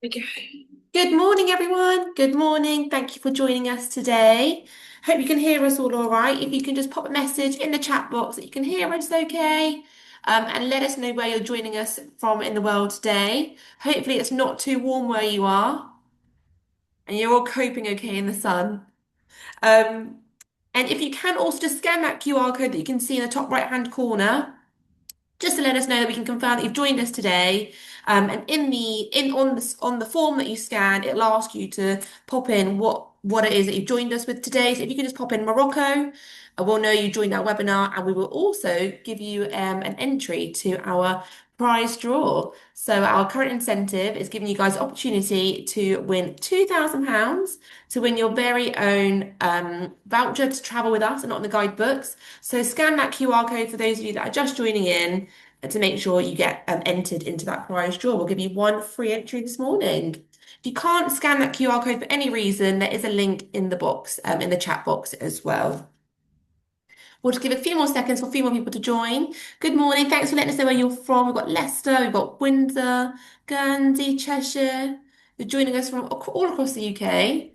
Okay. Good morning, everyone. Good morning. Thank you for joining us today. Hope you can hear us all right. If you can just pop a message in the chat box that you can hear us okay, and let us know where you're joining us from in the world today. Hopefully, it's not too warm where you are and you're all coping okay in the sun. Um, and if you can also just scan that QR code that you can see in the top right-hand corner just to let us know that we can confirm that you've joined us today. And on the form that you scan, it'll ask you to pop in what it is that you've joined us with today. So if you can just pop in Morocco, we'll know you joined our webinar, and we will also give you an entry to our prize draw. So our current incentive is giving you guys the opportunity to win £2,000 to win your very own voucher to travel with us and not in the guidebooks. So scan that QR code for those of you that are just joining in to make sure you get entered into that prize draw. We'll give you one free entry this morning. If you can't scan that QR code for any reason, there is a link in the box, in the chat box as well. We'll just give a few more seconds for a few more people to join. Good morning. Thanks for letting us know where you're from. We've got Leicester, we've got Windsor, Guernsey, Cheshire. You're joining us from all across the UK.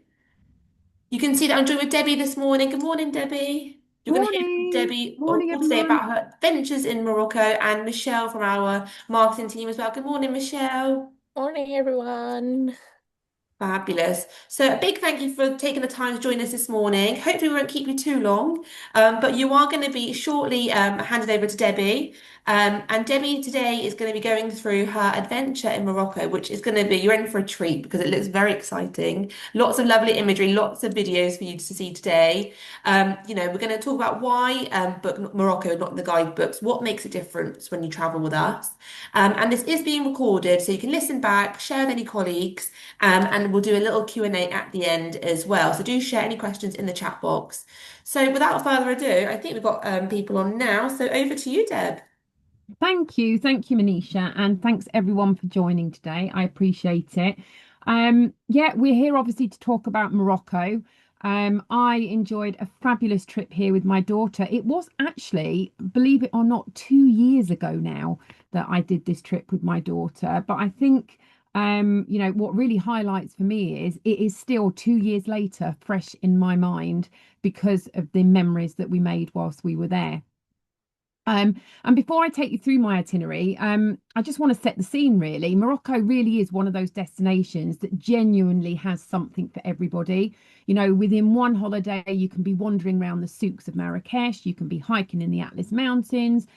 You can see that I'm joined with Debbie this morning. Good morning, Debbie. You're going to hear from Morning. Debbie Morning, all today everyone. about her adventures in Morocco and Michelle from our marketing team as well. Good morning, Michelle. Morning, everyone. Fabulous. So a big thank you for taking the time to join us this morning. Hopefully we won't keep you too long, but you are going to be shortly handed over to Debbie. And Debbie today is going to be going through her adventure in Morocco, which is going to be, you're in for a treat because it looks very exciting. Lots of lovely imagery, lots of videos for you to see today. We're going to talk about why book Morocco, not in the guidebooks, what makes a difference when you travel with us. And this is being recorded, so you can listen back, share with any colleagues. And we'll do a little Q&A at the end as well. So do share any questions in the chat box. So without further ado, I think we've got people on now. So over to you, Deb. Thank you. Thank you, Manisha. And thanks everyone for joining today. I appreciate it. Yeah, we're here obviously to talk about Morocco. I enjoyed a fabulous trip here with my daughter. It was actually, believe it or not, 2 years ago now that I did this trip with my daughter. But I think, what really highlights for me is it is still 2 years later, fresh in my mind because of the memories that we made whilst we were there. And before I take you through my itinerary, I just want to set the scene really. Morocco really is one of those destinations that genuinely has something for everybody. You know, within one holiday, you can be wandering around the souks of Marrakesh, you can be hiking in the Atlas Mountains,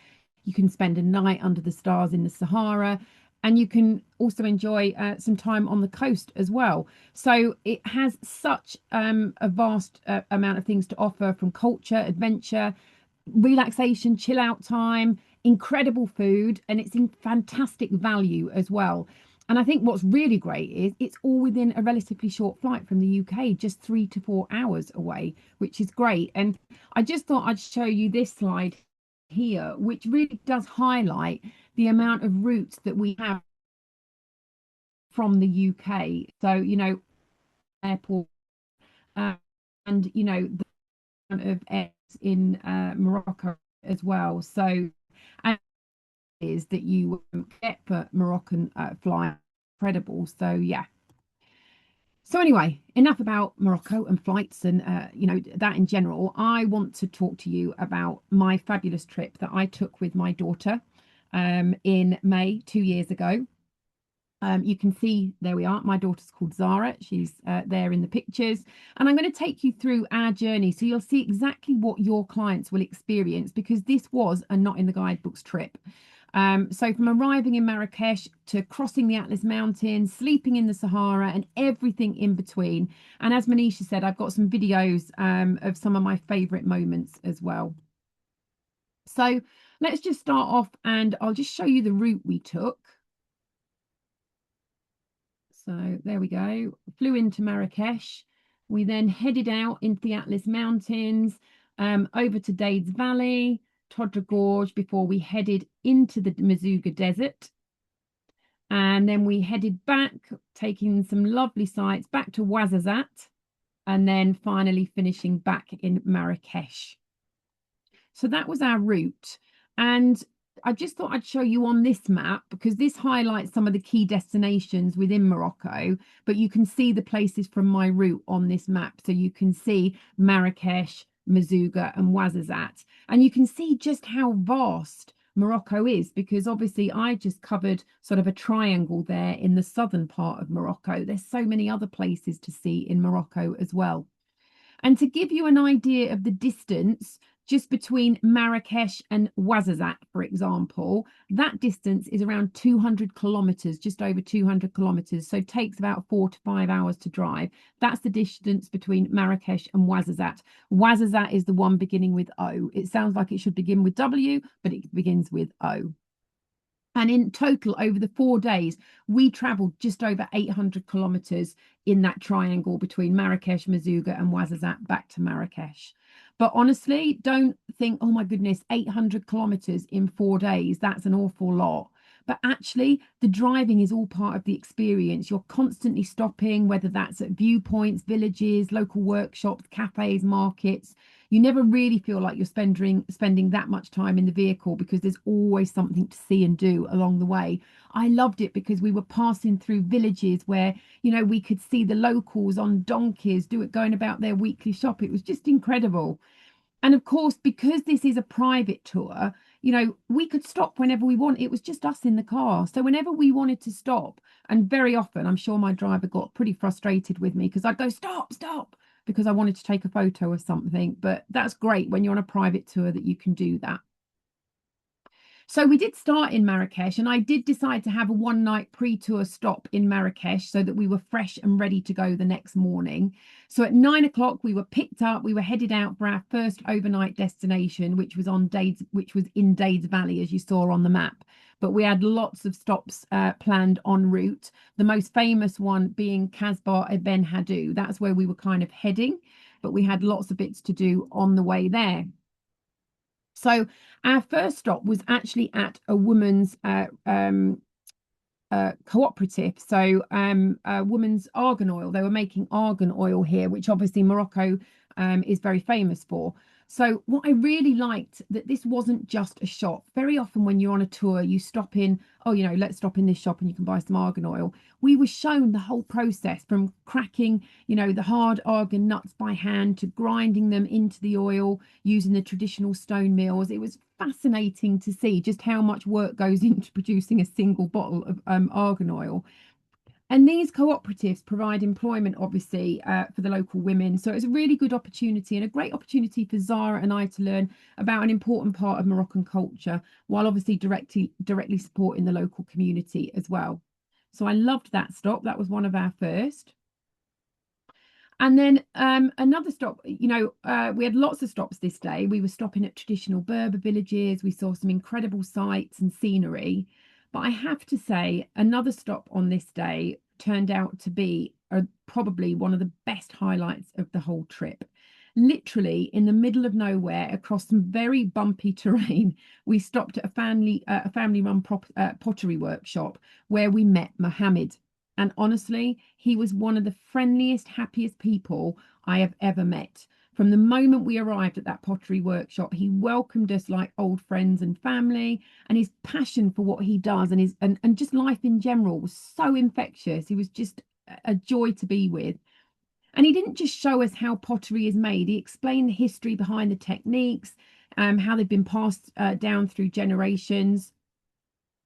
you can spend a night under the stars in the Sahara, and you can also enjoy some time on the coast as well. So it has such a vast amount of things to offer, from culture, adventure, relaxation, chill out time, incredible food, and it's in fantastic value as well. And I think what's really great is it's all within a relatively short flight from the UK, just 3 to 4 hours away, which is great. And I just thought I'd show you this slide here, which really does highlight the amount of routes that we have from the UK. So, airport, uh, and, the amount of airs in Morocco as well. So, and is that you get for Moroccan flying incredible. So yeah. So anyway, enough about Morocco and flights and that in general. I want to talk to you about my fabulous trip that I took with my daughter in May 2 years ago. You can see there we are. My daughter's called Zara. She's there in the pictures. And I'm going to take you through our journey so you'll see exactly what your clients will experience, because this was a not in the guidebooks trip. So from arriving in Marrakesh to crossing the Atlas Mountains, sleeping in the Sahara, and everything in between. And as Manisha said, I've got some videos of some of my favourite moments as well. So let's just start off and I'll just show you the route we took. So there we go. Flew into Marrakesh. We then headed out into the Atlas Mountains, over to Dades Valley, Todra Gorge, before we headed into the Mazuga Desert. And then we headed back, taking some lovely sights back to Ouarzazate, and then finally finishing back in Marrakesh. So that was our route. And I just thought I'd show you on this map because this highlights some of the key destinations within Morocco, but you can see the places from my route on this map. So you can see Marrakesh, Mazuga, and Ouarzazate. And you can see just how vast Morocco is because obviously I just covered sort of a triangle there in the southern part of Morocco. There's so many other places to see in Morocco as well. And to give you an idea of the distance just between Marrakesh and Ouarzazate, for example, that distance is around 200 kilometers, just over 200 kilometers. So it takes about 4 to 5 hours to drive. That's the distance between Marrakesh and Ouarzazate. Ouarzazate is the one beginning with O. It sounds like it should begin with W, but it begins with O. And in total, over the 4 days, we traveled just over 800 kilometers in that triangle between Marrakesh, Mazuga, and Ouarzazate back to Marrakesh. But honestly, don't think, oh my goodness, 800 kilometers in 4 days, that's an awful lot. But actually, the driving is all part of the experience. You're constantly stopping, whether that's at viewpoints, villages, local workshops, cafes, markets. You never really feel like you're spending that much time in the vehicle because there's always something to see and do along the way. I loved it because we were passing through villages where, we could see the locals on donkeys going about their weekly shop. It was just incredible. And of course, because this is a private tour, we could stop whenever we want. It was just us in the car. So whenever we wanted to stop, and very often, I'm sure my driver got pretty frustrated with me because I'd go, stop, stop, because I wanted to take a photo of something. But that's great when you're on a private tour that you can do that. So we did start in Marrakesh, and I did decide to have a one night pre-tour stop in Marrakesh so that we were fresh and ready to go the next morning. So at 9 o'clock, we were picked up. We were headed out for our first overnight destination, which was in Dades Valley, as you saw on the map. But we had lots of stops planned en route. The most famous one being Casbah Ibn Hadou. That's where we were kind of heading, but we had lots of bits to do on the way there. So our first stop was actually at a woman's cooperative. So woman's argan oil. They were making argan oil here, which obviously Morocco is very famous for. So what I really liked that this wasn't just a shop. Very often when you're on a tour, you stop in, oh, let's stop in this shop and you can buy some argan oil. We were shown the whole process from cracking, the hard argan nuts by hand to grinding them into the oil using the traditional stone mills. It was fascinating to see just how much work goes into producing a single bottle of argan oil. And these cooperatives provide employment, obviously, for the local women. So it's a really good opportunity and a great opportunity for Zara and I to learn about an important part of Moroccan culture, while obviously directly supporting the local community as well. So I loved that stop. That was one of our first. And then another stop, we had lots of stops this day. We were stopping at traditional Berber villages. We saw some incredible sights and scenery. But I have to say, another stop on this day turned out to be probably one of the best highlights of the whole trip. Literally in the middle of nowhere, across some very bumpy terrain, we stopped at a family-run pottery workshop where we met Mohammed. And honestly, he was one of the friendliest, happiest people I have ever met. From the moment we arrived at that pottery workshop, he welcomed us like old friends and family, and his passion for what he does and just life in general was so infectious. He was just a joy to be with. And he didn't just show us how pottery is made, he explained the history behind the techniques, how they've been passed down through generations.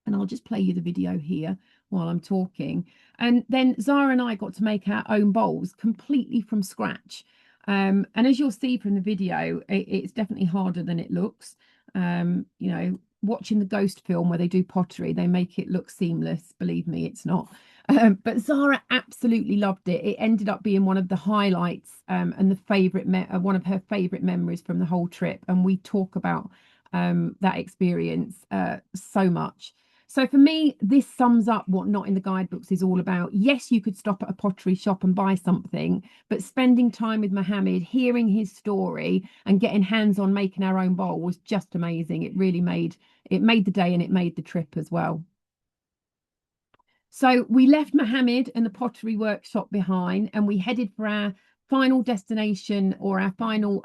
And I'll just play you the video here while I'm talking. And then Zara and I got to make our own bowls completely from scratch. And as you'll see from the video, it's definitely harder than it looks. Watching the ghost film where they do pottery, they make it look seamless. Believe me, it's not. But Zara absolutely loved it. It ended up being one of the highlights and one of her favorite memories from the whole trip. And we talk about that experience so much. So for me, this sums up what Not in the Guidebooks is all about. Yes, you could stop at a pottery shop and buy something, but spending time with Mohammed, hearing his story and getting hands on making our own bowl was just amazing. It really made the day, and it made the trip as well. So we left Mohammed and the pottery workshop behind, and we headed for our final destination, or our final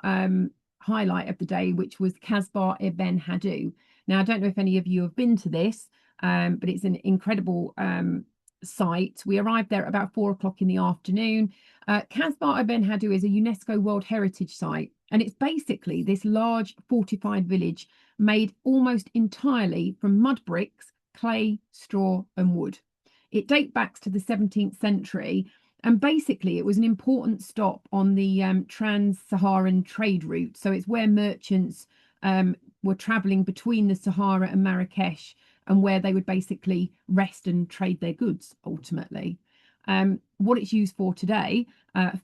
highlight of the day, which was Casbah Ibn Hadou. Now, I don't know if any of you have been to this, but it's an incredible site. We arrived there at about 4 o'clock in the afternoon. Casbah Ben Hadou is a UNESCO World Heritage Site, and it's basically this large fortified village made almost entirely from mud bricks, clay, straw, and wood. It dates back to the 17th century, and basically it was an important stop on the trans-Saharan trade route. So it's where merchants were traveling between the Sahara and Marrakesh, and where they would basically rest and trade their goods ultimately. What it's used for today,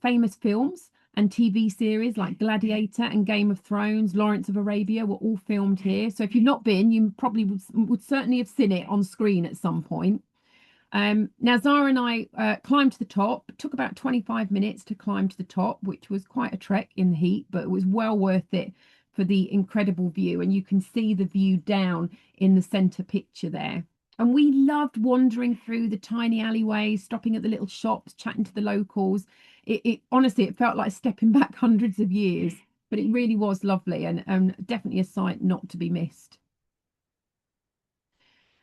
famous films and TV series like Gladiator and Game of Thrones, Lawrence of Arabia were all filmed here. So if you've not been, you probably would certainly have seen it on screen at some point. Now, Zara and I climbed to the top. It took about 25 minutes to climb to the top, which was quite a trek in the heat, but it was well worth it for the incredible view. And you can see the view down in the center picture there. And we loved wandering through the tiny alleyways, stopping at the little shops, chatting to the locals. It honestly, it felt like stepping back hundreds of years, but it really was lovely, and definitely a sight not to be missed.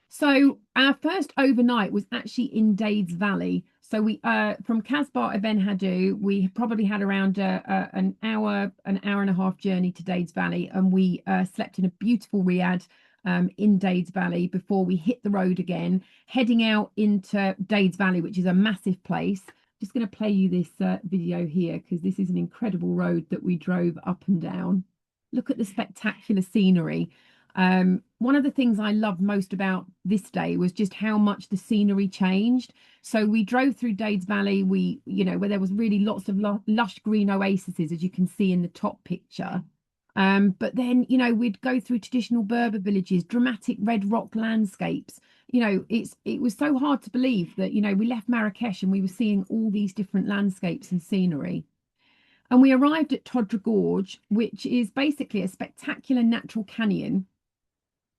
So our first overnight was actually in Dades Valley. So we from Casbah Ben Hadou, we probably had around an hour and a half journey to Dades Valley, and we slept in a beautiful riad in Dades Valley before we hit the road again, heading out into Dades Valley, which is a massive place. Just going to play you this video here because this is an incredible road that we drove up and down. Look at the spectacular scenery. One of the things I loved most about this day was just how much the scenery changed. So we drove through Dades Valley, where there was really lots of lush green oases, as you can see in the top picture. But then, we'd go through traditional Berber villages, dramatic red rock landscapes. It was so hard to believe that, we left Marrakesh and we were seeing all these different landscapes and scenery. And we arrived at Todra Gorge, which is basically a spectacular natural canyon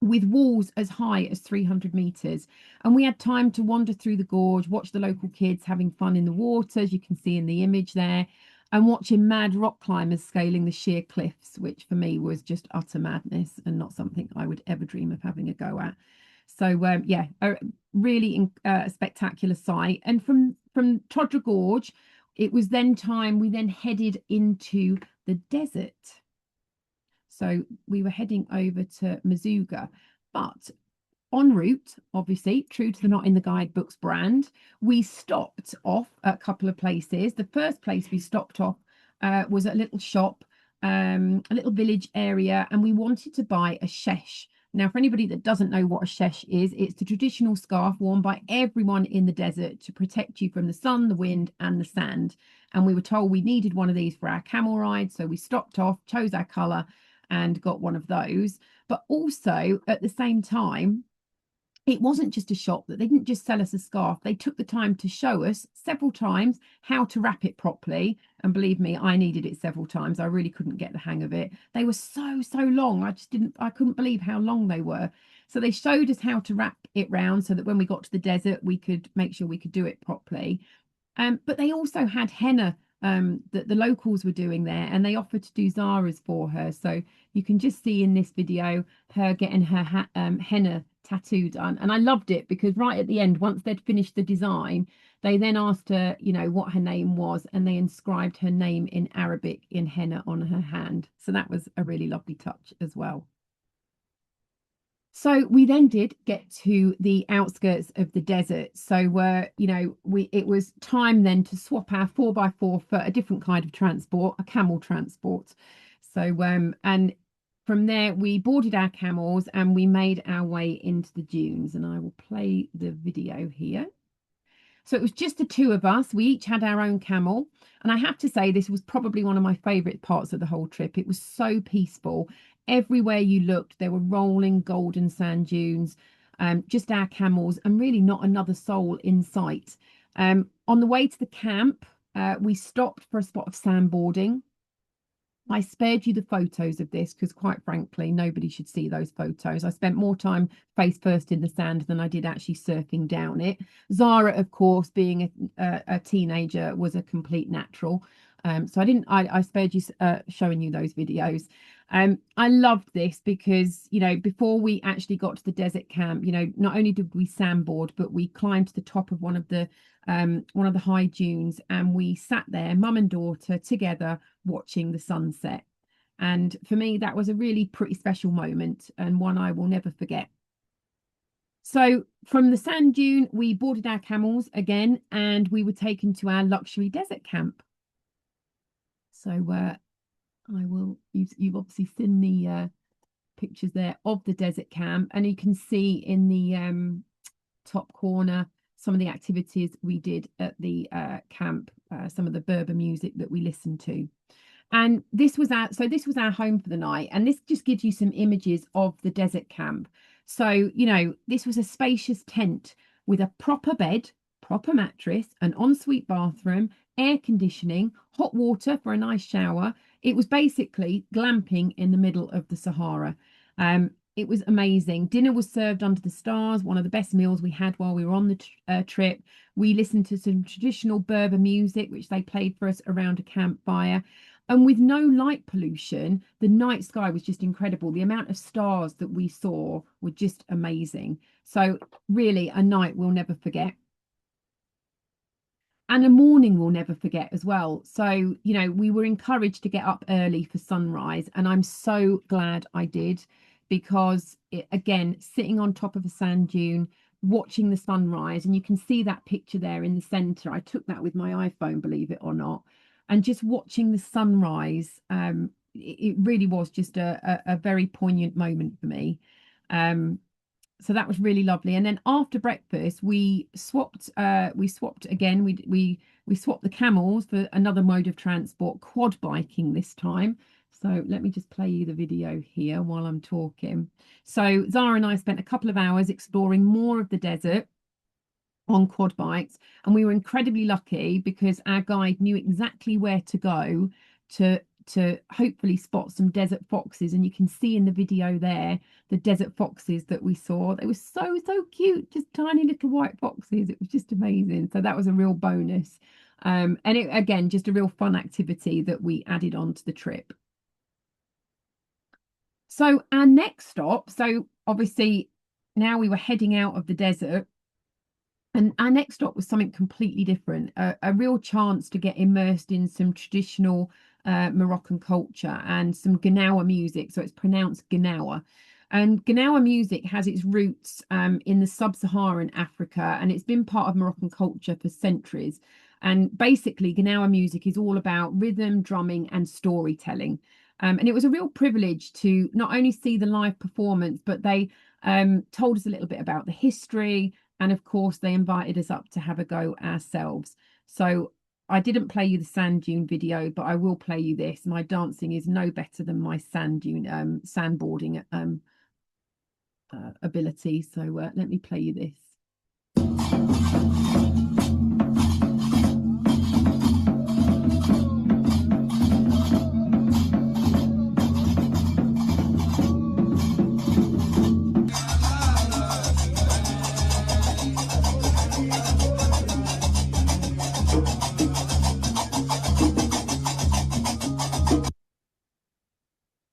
with walls as high as 300 meters. And we had time to wander through the gorge, watch the local kids having fun in the water, as you can see in the image there, and watching mad rock climbers scaling the sheer cliffs, which for me was just utter madness and not something I would ever dream of having a go at. So yeah, a really spectacular sight. And from Todra Gorge, it was then time we then headed into the desert. So we were heading over to Mazuga, but en route, obviously, true to the Not in the Guidebooks brand, we stopped off at a couple of places. The first place we stopped off was a little shop, a little village area, and we wanted to buy a shesh. Now, for anybody that doesn't know what a shesh is, it's the traditional scarf worn by everyone in the desert to protect you from the sun, the wind, and the sand. And we were told we needed one of these for our camel ride, so we stopped off, chose our colour, and got one of those. But also at the same time, it wasn't just a shop that they didn't just sell us a scarf. They took the time to show us several times how to wrap it properly. And believe me, I needed it several times. I really couldn't get the hang of it. They were so long. I couldn't believe how long they were. So they showed us how to wrap it round so that when we got to the desert, we could make sure we could do it properly. But they also had henna that the locals were doing there, and they offered to do Zara's for her. So you can just see in this video her getting her henna tattoo done. And I loved it because right at the end, once they'd finished the design, they then asked her, what her name was, and they inscribed her name in Arabic in henna on her hand. So that was a really lovely touch as well. So we then did get to the outskirts of the desert. So it was time then to swap our 4x4 for a different kind of transport, a camel transport. So and from there we boarded our camels and we made our way into the dunes. And I will play the video here. So it was just the two of us. We each had our own camel. And I have to say, this was probably one of my favourite parts of the whole trip. It was so peaceful. Everywhere you looked, there were rolling golden sand dunes, just our camels, and really not another soul in sight. On the way to the camp, we stopped for a spot of sandboarding. I spared you the photos of this because, quite frankly, nobody should see those photos. I spent more time face first in the sand than I did actually surfing down it. Zara, of course, being a teenager, was a complete natural. So I spared you showing you those videos. I loved this because, before we actually got to the desert camp, not only did we sandboard, but we climbed to the top of one of the high dunes, and we sat there, mum and daughter, together watching the sunset. And for me, that was a really pretty special moment and one I will never forget. So from the sand dune, we boarded our camels again, and we were taken to our luxury desert camp. So you've obviously seen the pictures there of the desert camp, and you can see in the top corner some of the activities we did at the camp, some of the Berber music that we listened to. And this was our home for the night, and this just gives you some images of the desert camp. So, this was a spacious tent with a proper bed, proper mattress, an ensuite bathroom, air conditioning, hot water for a nice shower. It was basically glamping in the middle of the Sahara. It was amazing. Dinner was served under the stars, one of the best meals we had while we were on the trip. We listened to some traditional Berber music, which they played for us around a campfire. And with no light pollution, the night sky was just incredible. The amount of stars that we saw were just amazing. So, really, a night we'll never forget. And a morning we'll never forget as well. So, we were encouraged to get up early for sunrise. And I'm so glad I did, because, again, sitting on top of a sand dune, watching the sunrise, and you can see that picture there in the center. I took that with my iPhone, believe it or not. And just watching the sunrise, it really was just a very poignant moment for me. So that was really lovely. And then after breakfast, we swapped again. We swapped the camels for another mode of transport, quad biking this time. So let me just play you the video here while I'm talking. So Zara and I spent a couple of hours exploring more of the desert on quad bikes, and we were incredibly lucky because our guide knew exactly where to go to hopefully spot some desert foxes. And you can see in the video there the desert foxes that we saw. They were so cute, just tiny little white foxes. It was just amazing. So that was a real bonus. And it, again, just a real fun activity that we added on to the trip. So our next stop, so obviously now we were heading out of the desert, and our next stop was something completely different, a real chance to get immersed in some traditional Moroccan culture and some Gnawa music. So it's pronounced Gnawa. And Gnawa music has its roots in the sub-Saharan Africa, and it's been part of Moroccan culture for centuries. And basically, Gnawa music is all about rhythm, drumming, and storytelling. And it was a real privilege to not only see the live performance, but they told us a little bit about the history, and of course, they invited us up to have a go ourselves. So I didn't play you the sand dune video, but I will play you this. My dancing is no better than my sand dune sandboarding ability. So let me play you this.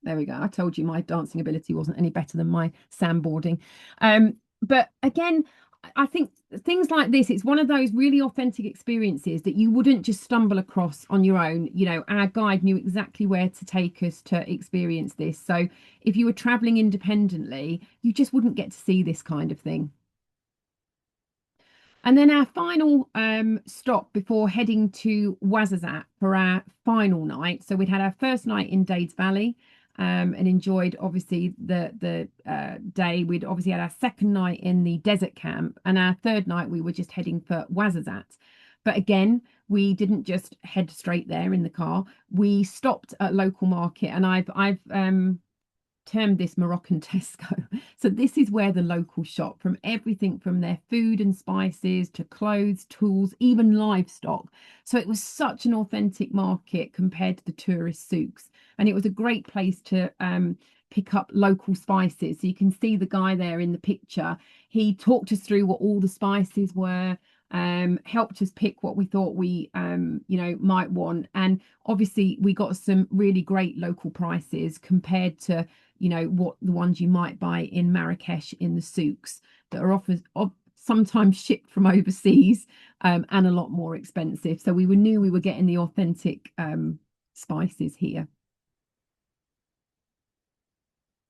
There we go. I told you my dancing ability wasn't any better than my sandboarding. But again, I think things like this, it's one of those really authentic experiences that you wouldn't just stumble across on your own. Our guide knew exactly where to take us to experience this. So if you were traveling independently, you just wouldn't get to see this kind of thing. And then our final stop before heading to Ouarzazate for our final night. So we'd had our first night in Dades Valley, and enjoyed obviously the day. We'd obviously had our second night in the desert camp, and our third night we were just heading for Ouarzazate. But again, we didn't just head straight there in the car. We stopped at local market, and I've termed this Moroccan Tesco. So this is where the locals shop, from everything from their food and spices to clothes, tools, even livestock. So it was such an authentic market compared to the tourist souks. And it was a great place to pick up local spices. So you can see the guy there in the picture. He talked us through what all the spices were. helped us pick what we thought we might want. And obviously we got some really great local prices compared to what the ones you might buy in Marrakesh in the souks that are often sometimes shipped from overseas, and a lot more expensive. So we knew we were getting the authentic spices here.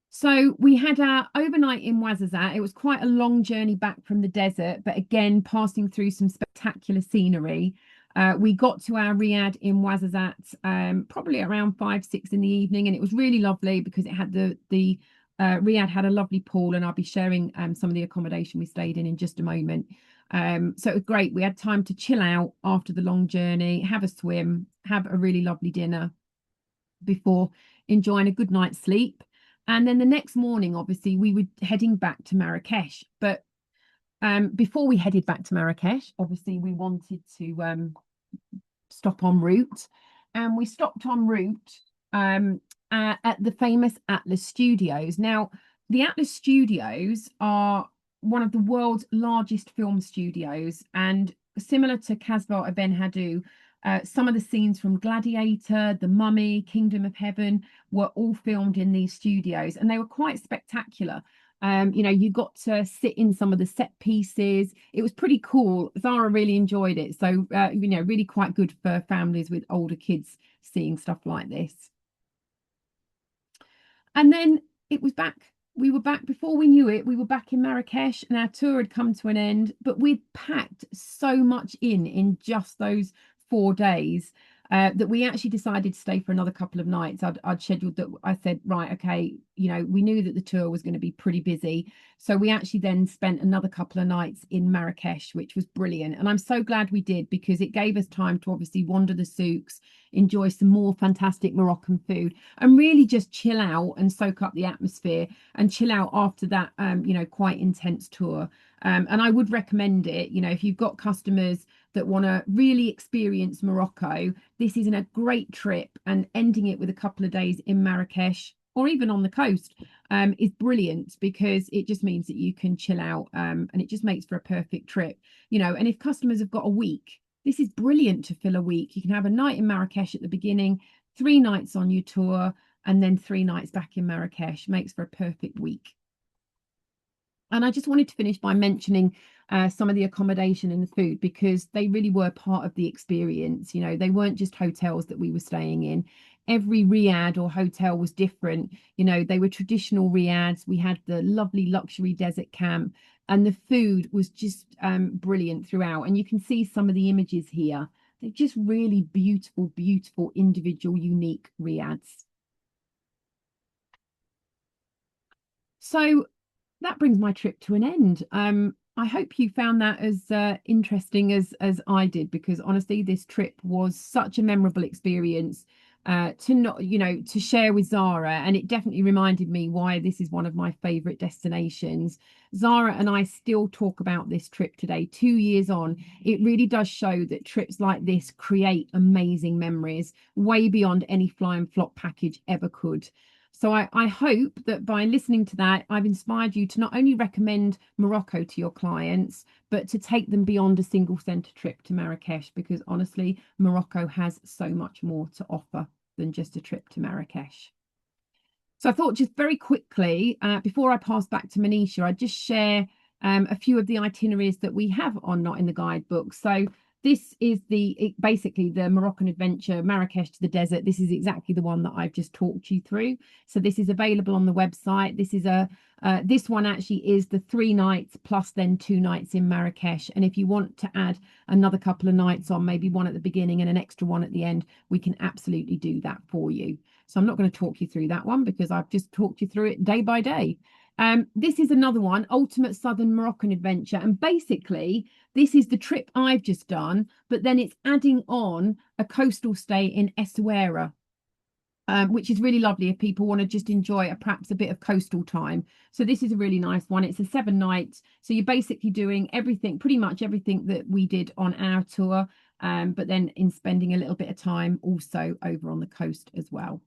So we had our overnight in Ouarzazate. It was quite a long journey back from the desert, but again, passing through some spectacular scenery. We got to our riad in Ouarzazate probably around 5, 6 in the evening, and it was really lovely because it had the riad had a lovely pool, and I'll be sharing some of the accommodation we stayed in just a moment. So it was great. We had time to chill out after the long journey, have a swim, have a really lovely dinner before enjoying a good night's sleep. And then the next morning, obviously, we were heading back to Marrakesh. But before we headed back to Marrakesh, obviously, we wanted to stop en route. And we stopped en route at the famous Atlas Studios. Now, the Atlas Studios are one of the world's largest film studios. And similar to Casbah Ben Haddou, some of the scenes from Gladiator, The Mummy, Kingdom of Heaven were all filmed in these studios, and they were quite spectacular. You got to sit in some of the set pieces. It was pretty cool. Zara really enjoyed it. So, really quite good for families with older kids seeing stuff like this. And then it was back. We were back before we knew it. We were back in Marrakesh and our tour had come to an end, but we'd packed so much in just those 4 days that we actually decided to stay for another couple of nights. I'd scheduled that. I said, right, okay, we knew that the tour was going to be pretty busy. So we actually then spent another couple of nights in Marrakesh, which was brilliant. And I'm so glad we did because it gave us time to obviously wander the souks, enjoy some more fantastic Moroccan food, and really just chill out and soak up the atmosphere and chill out after that, quite intense tour. And I would recommend it, if you've got customers that want to really experience Morocco, this is a great trip, and ending it with a couple of days in Marrakesh or even on the coast is brilliant because it just means that you can chill out, and it just makes for a perfect trip. And if customers have got a week, this is brilliant to fill a week. You can have a night in Marrakesh at the beginning, 3 nights on your tour, and then 3 nights back in Marrakesh. Makes for a perfect week. And I just wanted to finish by mentioning some of the accommodation and the food because they really were part of the experience. They weren't just hotels that we were staying in. Every riad or hotel was different. They were traditional riads. We had the lovely luxury desert camp, and the food was just brilliant throughout. And you can see some of the images here. They're just really beautiful, beautiful, individual, unique riads. So that brings my trip to an end. I hope you found that as interesting as I did, because honestly, this trip was such a memorable experience to not, to share with Zara, and it definitely reminded me why this is one of my favorite destinations. Zara and I still talk about this trip today, 2 years on. It really does show that trips like this create amazing memories, way beyond any fly and flop package ever could. So I hope that by listening to that, I've inspired you to not only recommend Morocco to your clients, but to take them beyond a single centre trip to Marrakesh, because honestly, Morocco has so much more to offer than just a trip to Marrakesh. So I thought just very quickly, before I pass back to Manisha, I'd just share a few of the itineraries that we have on Not in the Guidebook. So this is basically the Moroccan adventure, Marrakesh to the desert. This is exactly the one that I've just talked you through. So this is available on the website. This one actually is the 3 nights plus then 2 nights in Marrakesh. And if you want to add another couple of nights on, maybe one at the beginning and an extra one at the end, we can absolutely do that for you. So I'm not going to talk you through that one because I've just talked you through it day by day. This is another one, Ultimate Southern Moroccan Adventure. And basically, this is the trip I've just done, but then it's adding on a coastal stay in Essaouira, which is really lovely if people want to just enjoy perhaps a bit of coastal time. So this is a really nice one. It's a 7 nights. So you're basically doing everything, pretty much everything that we did on our tour, but then in spending a little bit of time also over on the coast as well.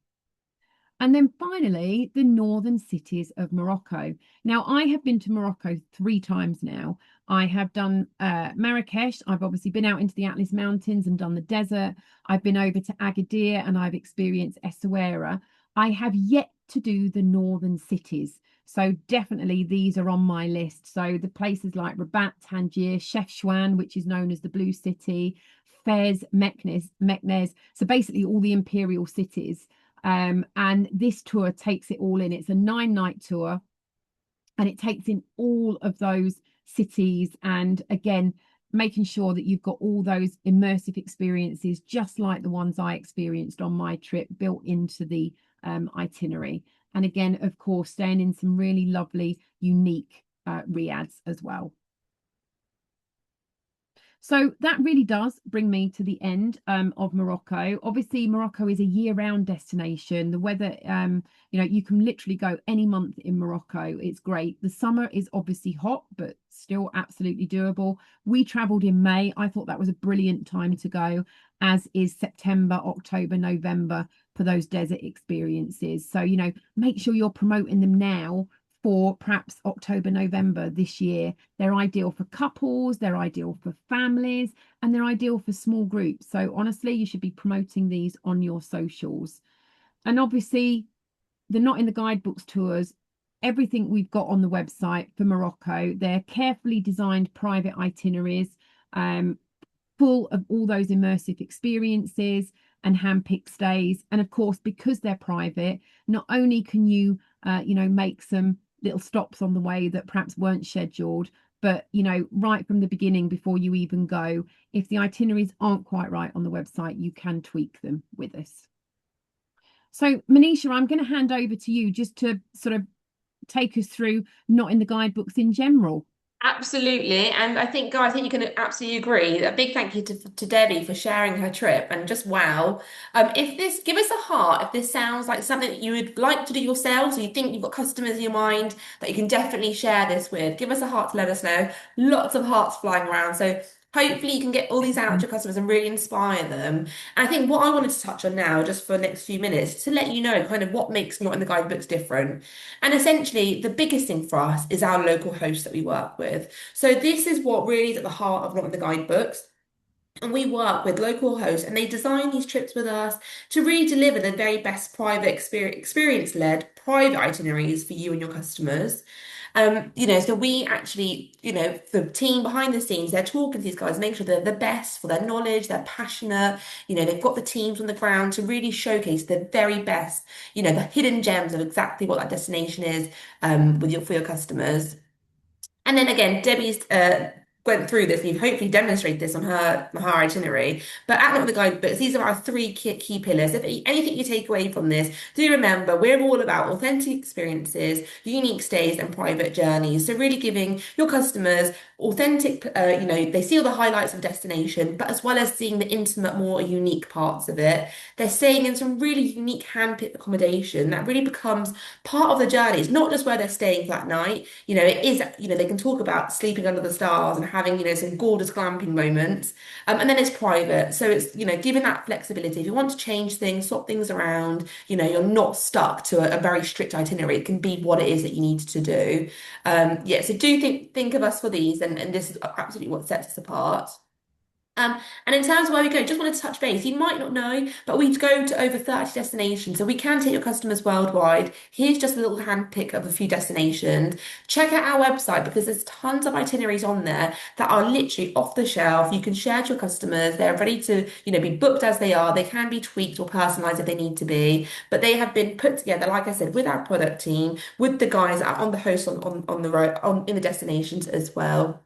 And then finally, the northern cities of Morocco. Now, I have been to Morocco 3 times now. I have done Marrakesh. I've obviously been out into the Atlas Mountains and done the desert. I've been over to Agadir and I've experienced Essaouira. I have yet to do the northern cities. So definitely these are on my list. So the places like Rabat, Tangier, Chefchaouen, which is known as the Blue City, Fez, Meknes. So basically all the imperial cities. And this tour takes it all in. It's a 9 night tour and it takes in all of those cities. And again, making sure that you've got all those immersive experiences, just like the ones I experienced on my trip, built into the itinerary. And again, of course, staying in some really lovely, unique riads as well. So that really does bring me to the end of Morocco. Obviously, Morocco is a year-round destination. The weather, you can literally go any month in Morocco. It's great. The summer is obviously hot, but still absolutely doable. We traveled in May. I thought that was a brilliant time to go, as is September, October, November for those desert experiences. So, make sure you're promoting them now for perhaps October, November this year. They're ideal for couples, they're ideal for families, and they're ideal for small groups. So honestly, you should be promoting these on your socials. And obviously, the not in the guidebooks tours, everything we've got on the website for Morocco, they're carefully designed private itineraries, full of all those immersive experiences and handpicked stays. And of course, because they're private, not only can you, make some little stops on the way that perhaps weren't scheduled, but right from the beginning, before you even go, if the itineraries aren't quite right on the website, you can tweak them with us. So Manisha, I'm going to hand over to you just to sort of take us through not in the guidebooks in general. Absolutely. And I think, guys, I think you can absolutely agree. A big thank you to Debbie for sharing her trip and just wow. If this, give us a heart if this sounds like something that you would like to do yourselves, or you think you've got customers in your mind that you can definitely share this with. Give us a heart to let us know. Lots of hearts flying around. So hopefully you can get all these out to your customers and really inspire them. And I think what I wanted to touch on now, just for the next few minutes, to let you know kind of what makes Not in the Guidebooks different. And essentially, the biggest thing for us is our local hosts that we work with. So this is what really is at the heart of Not in the Guidebooks. And we work with local hosts and they design these trips with us to really deliver the very best private experience-led private itineraries for you and your customers. So we actually, the team behind the scenes, they're talking to these guys, make sure they're the best for their knowledge, they're passionate, they've got the teams on the ground to really showcase the very best, the hidden gems of exactly what that destination is, for your customers. And then again, Debbie's went through this and you've hopefully demonstrated this on her itinerary. But at Not the Guidebooks, these are our three key pillars. If anything you take away from this, do remember we're all about authentic experiences, unique stays, and private journeys. So really giving your customers authentic, they see all the highlights of a destination, but as well as seeing the intimate, more unique parts of it. They're staying in some really unique handpicked accommodation that really becomes part of the journey. It's not just where they're staying for that night. It is, they can talk about sleeping under the stars and having, some gorgeous glamping moments. And then it's private. So it's, giving that flexibility. If you want to change things, swap things around, you're not stuck to a very strict itinerary. It can be what it is that you need to do. So do think of us for these, and this is absolutely what sets us apart. And in terms of where we go, just wanted to touch base. You might not know, but we go to over 30 destinations, so we can take your customers worldwide. Here's just a little handpick of a few destinations. Check out our website because there's tons of itineraries on there that are literally off the shelf. You can share to your customers. They're ready to, be booked as they are. They can be tweaked or personalized if they need to be, but they have been put together, like I said, with our product team, with the guys that are on the host on the road, in the destinations as well.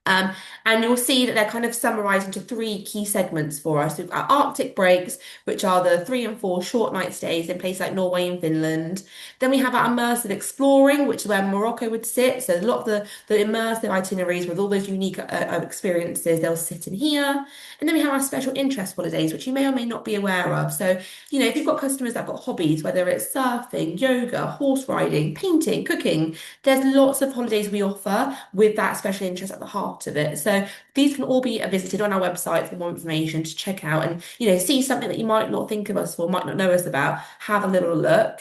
Um, and you'll see that they're kind of summarized into three key segments for us. We've got Arctic breaks, which are the 3 and 4 short night stays in places like Norway and Finland. Then we have our immersive exploring, which is where Morocco would sit. So a lot of the immersive itineraries with all those unique experiences, they'll sit in here. And then we have our special interest holidays, which you may or may not be aware of. So, if you've got customers that have got hobbies, whether it's surfing, yoga, horse riding, painting, cooking, there's lots of holidays we offer with that special interest at the heart part of it. So these can all be visited on our website for more information to check out and, see something that you might not think of us for, might not know us about, have a little look.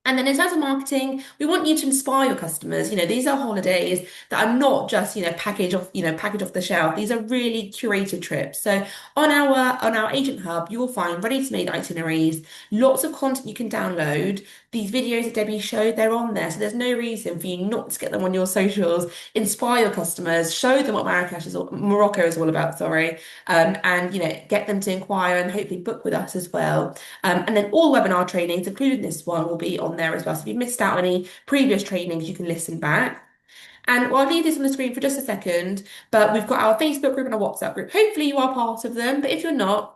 And then in terms of marketing, we want you to inspire your customers. These are holidays that are not just, package off the shelf. These are really curated trips. So on our agent hub, you will find ready-to-made itineraries, lots of content you can download. These videos that Debbie showed, they're on there. So there's no reason for you not to get them on your socials, inspire your customers, show them what Morocco is all about, sorry. And get them to inquire and hopefully book with us as well. And then all webinar trainings, including this one, will be on there as well. So if you've missed out on any previous trainings, you can listen back. And I'll leave this on the screen for just a second, but we've got our Facebook group and our WhatsApp group. Hopefully you are part of them, but if you're not,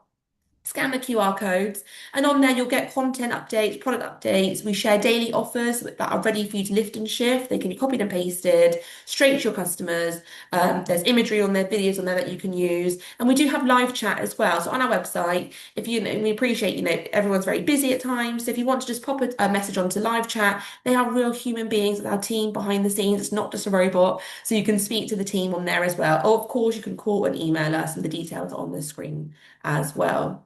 scan the QR codes, and on there you'll get content updates, product updates. We share daily offers that are ready for you to lift and shift. They can be copied and pasted straight to your customers. There's imagery on there, videos on there that you can use, and we do have live chat as well. So on our website, if we appreciate, everyone's very busy at times. So if you want to just pop a message onto live chat, they are real human beings with our team behind the scenes. It's not just a robot, so you can speak to the team on there as well. Or of course, you can call and email us, and the details are on the screen as well.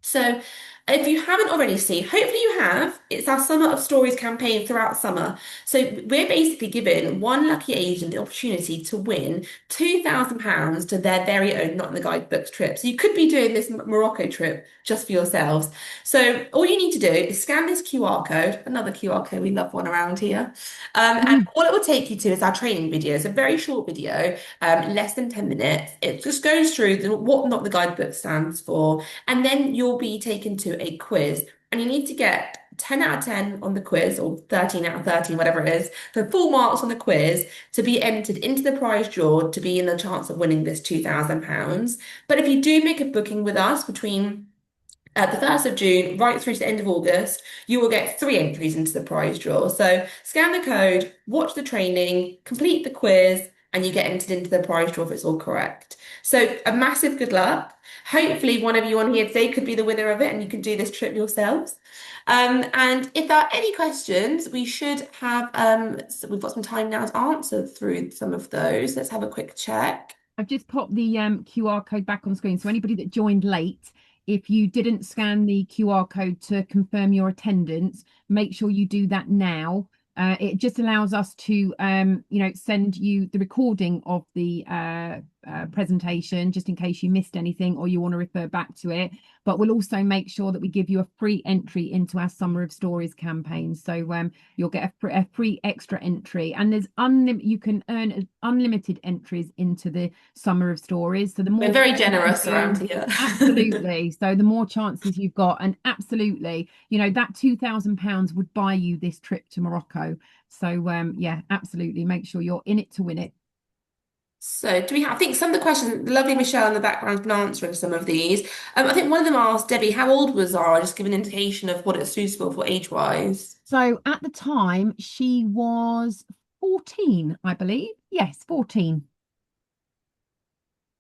So, if you haven't already seen, hopefully you have, it's our Summer of Stories campaign throughout summer. So, we're basically giving one lucky agent the opportunity to win £2,000 to their very own Not in the Guidebooks trip. So, you could be doing this Morocco trip just for yourselves. So, all you need to do is scan this QR code, another QR code, we love one around here. And Mhm. all it will take you to is our training video. It's a very short video, less than 10 minutes. It just goes through what Not the Guidebook stands for, and then you'll be taken to a quiz. And you need to get 10 out of 10 on the quiz, or 13 out of 13, whatever it is. So full marks on the quiz to be entered into the prize draw to be in the chance of winning this £2,000. But if you do make a booking with us between the 1st of June, right through to the end of August, you will get three entries into the prize draw. So scan the code, watch the training, complete the quiz, and you get entered into the prize draw if it's all correct. So a massive good luck. Hopefully one of you on here today could be the winner of it and you can do this trip yourselves. And if there are any questions, we should have, so we've got some time now to answer through some of those. Let's have a quick check. I've just popped the QR code back on screen. So anybody that joined late, if you didn't scan the QR code to confirm your attendance, make sure you do that now. It just allows us to, send you the recording of the presentation, just in case you missed anything or you want to refer back to it. But we'll also make sure that we give you a free entry into our Summer of Stories campaign. So you'll get a free extra entry, and there's you can earn unlimited entries into the Summer of Stories. So the We're more very you generous around do, here. absolutely. So the more chances you've got, and absolutely, that £2,000 would buy you this trip to Morocco. So yeah, absolutely, make sure you're in it to win it. So, do we have, I think some of the questions, lovely Michelle in the background has been answering some of these. I think one of them asked, Debbie, how old was Zara? Just give an indication of what it's suitable for age-wise. So at the time, she was 14, I believe. Yes, 14.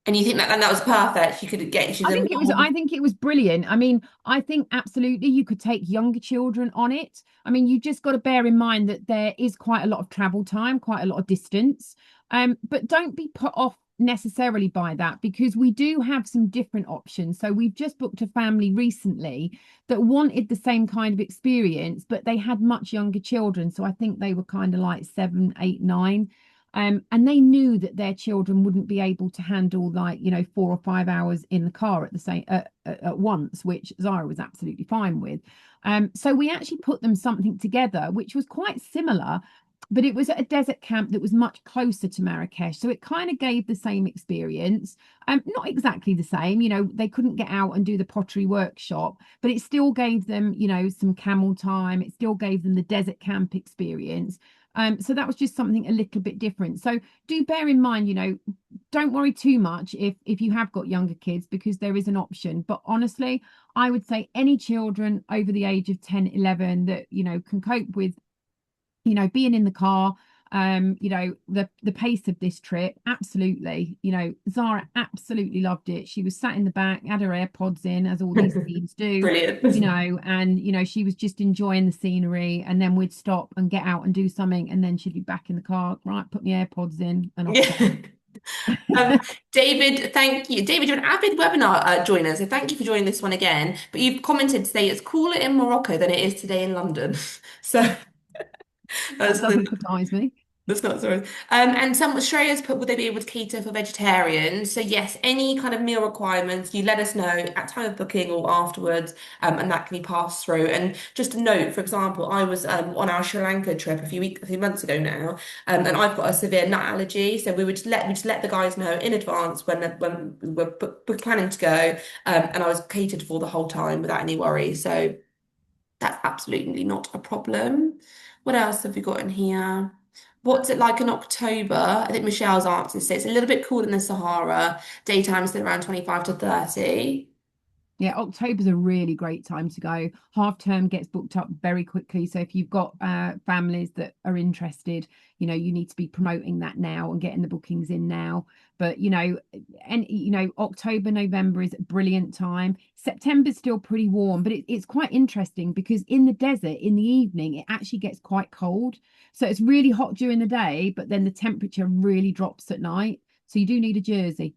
And you think that was perfect? She's a I mom. think it was brilliant. I mean, I think absolutely you could take younger children on it. I mean, you just got to bear in mind that there is quite a lot of travel time, quite a lot of distance. But don't be put off necessarily by that, because we do have some different options. So we've just booked a family recently that wanted the same kind of experience, but they had much younger children. So I think they were kind of like 7, 8, 9. And they knew that their children wouldn't be able to handle, like, 4 or 5 hours in the car at the same at once, which Zara was absolutely fine with. So we actually put them something together which was quite similar, but it was at a desert camp that was much closer to Marrakesh, so it kind of gave the same experience. Not exactly the same, they couldn't get out and do the pottery workshop, but it still gave them, some camel time. It still gave them the desert camp experience. So that was just something a little bit different. So do bear in mind, don't worry too much if you have got younger kids, because there is an option. But honestly, I would say any children over the age of 10, 11 that, can cope with, being in the car, the pace of this trip, absolutely. Zara absolutely loved it. She was sat in the back, had her AirPods in, as all these teens do, Brilliant. and she was just enjoying the scenery, and then we'd stop and get out and do something, and then she'd be back in the car, right, put my AirPods in and off we Yeah. go. Um, David, thank you. David, you're an avid webinar joiner, so thank you for joining this one again. But you've commented to say it's cooler in Morocco than it is today in London. So That that's doesn't surprise me. that's not sorry. And some Australia's put, would they be able to cater for vegetarians? So yes, any kind of meal requirements, you let us know at time of booking or afterwards, and that can be passed through. And just a note, for example, I was on our Sri Lanka trip a few months ago now, and I've got a severe nut allergy, so we just let the guys know in advance when we were planning to go, and I was catered for the whole time without any worries. So that's absolutely not a problem. What else have we got in here? What's it like in October? I think Michelle's answer says it's a little bit cooler than the Sahara. Daytime's still around 25 to 30. Yeah, October's a really great time to go. Half term gets booked up very quickly. So if you've got families that are interested, you need to be promoting that now and getting the bookings in now. But and October, November is a brilliant time. September's still pretty warm, but it's quite interesting because in the desert in the evening it actually gets quite cold. So it's really hot during the day, but then the temperature really drops at night. So you do need a jersey.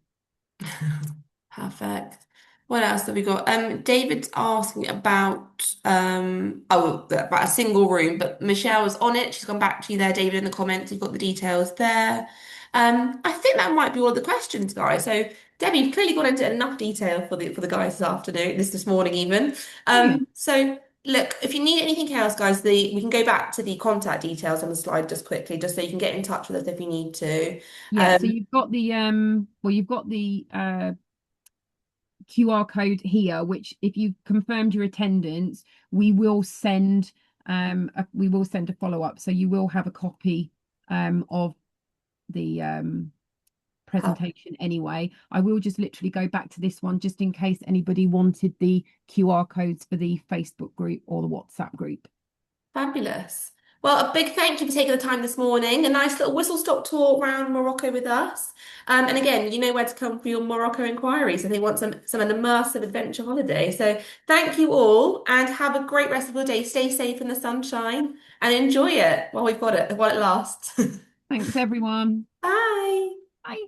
Perfect. What else have we got? David's asking about a single room, but Michelle's on it. She's gone back to you there, David, in the comments. You've got the details there. I think that might be all the questions, guys. So Debbie, you've clearly gone into enough detail for the guys this afternoon, this morning even. Brilliant. So look, if you need anything else, guys, the we can go back to the contact details on the slide just quickly, just so you can get in touch with us if you need to. Yeah, so Um, you've got the you've got the QR code here, which if you've confirmed your attendance, we will send a follow-up. So you will have a copy of the presentation anyway. I will just literally go back to this one just in case anybody wanted the QR codes for the Facebook group or the WhatsApp group. Fabulous. Well, a big thank you for taking the time this morning. A nice little whistle stop tour around Morocco with us. And again, you know where to come for your Morocco inquiries if they want some an immersive adventure holiday. So thank you all and have a great rest of your day. Stay safe in the sunshine and enjoy it while we've got it, while it lasts. Thanks, everyone. Bye. Bye.